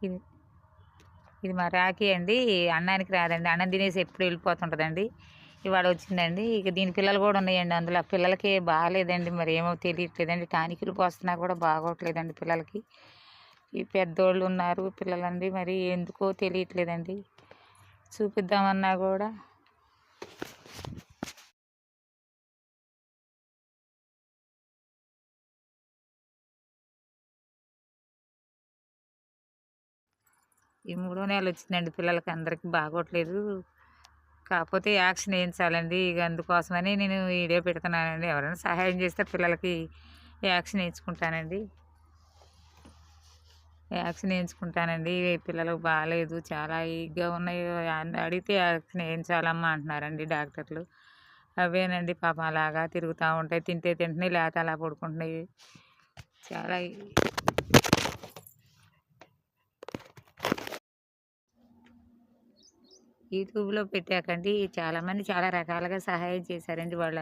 ఇది ఇది మా రాఖీ అండి. అన్నానికి రాదండి. అన్నం తినేసి ఎప్పుడు వెళ్ళిపోతుంటదండి. ఇవాళ వచ్చిందండి. ఇక దీని పిల్లలు కూడా ఉన్నాయండి అందులో. ఆ పిల్లలకి బాగాలేదండి. మరి ఏమో తెలియట్లేదండి. టానికులు పోస్తున్నా కూడా బాగోట్లేదండి పిల్లలకి. ఈ పెద్దోళ్ళు ఉన్నారు పిల్లలండి. మరి ఎందుకో తెలియట్లేదండి. చూపిద్దామన్నా కూడా ఈ మూడో నెల వచ్చిందండి. పిల్లలకి అందరికి బాగోట్లేదు. కాకపోతే యాక్షన్ వేయించాలండి. ఇక అందుకోసమని నేను వీడియో పెడుతున్నానండి. ఎవరైనా సహాయం చేస్తే పిల్లలకి యాక్షన్ వేయించుకుంటానండి. యాక్షన్ వేయించుకుంటానండి. పిల్లలకు బాగాలేదు, చాలా వీక్‌గా ఉన్నాయి అని అడిగితే యాక్షన్ వేయించాలమ్మా అంటున్నారండి డాక్టర్లు. అవేనండి పాపం అలాగా తిరుగుతూ ఉంటాయి. తింటే తింటున్నాయి, లేకపోతే అలా పడుకుంటున్నాయి. చాలా యూట్యూబ్‌లో పెట్టాకండి చాలామంది చాలా రకాలుగా సహాయం చేశారండి. వాళ్ళ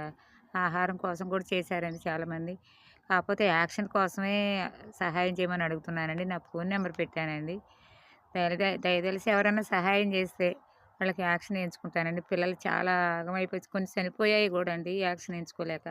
ఆహారం కోసం కూడా చేశారండి చాలామంది. కాకపోతే యాక్షన్ కోసమే సహాయం చేయమని అడుగుతున్నానండి. నా ఫోన్ నెంబర్ పెట్టానండి. దయతలిసి ఎవరైనా సహాయం చేస్తే వాళ్ళకి యాక్షన్ వేయించుకుంటానండి. పిల్లలు చాలా ఆగమైపోయి కొన్ని చనిపోయాయి గూడండి యాక్షన్ వేయించుకోలేక.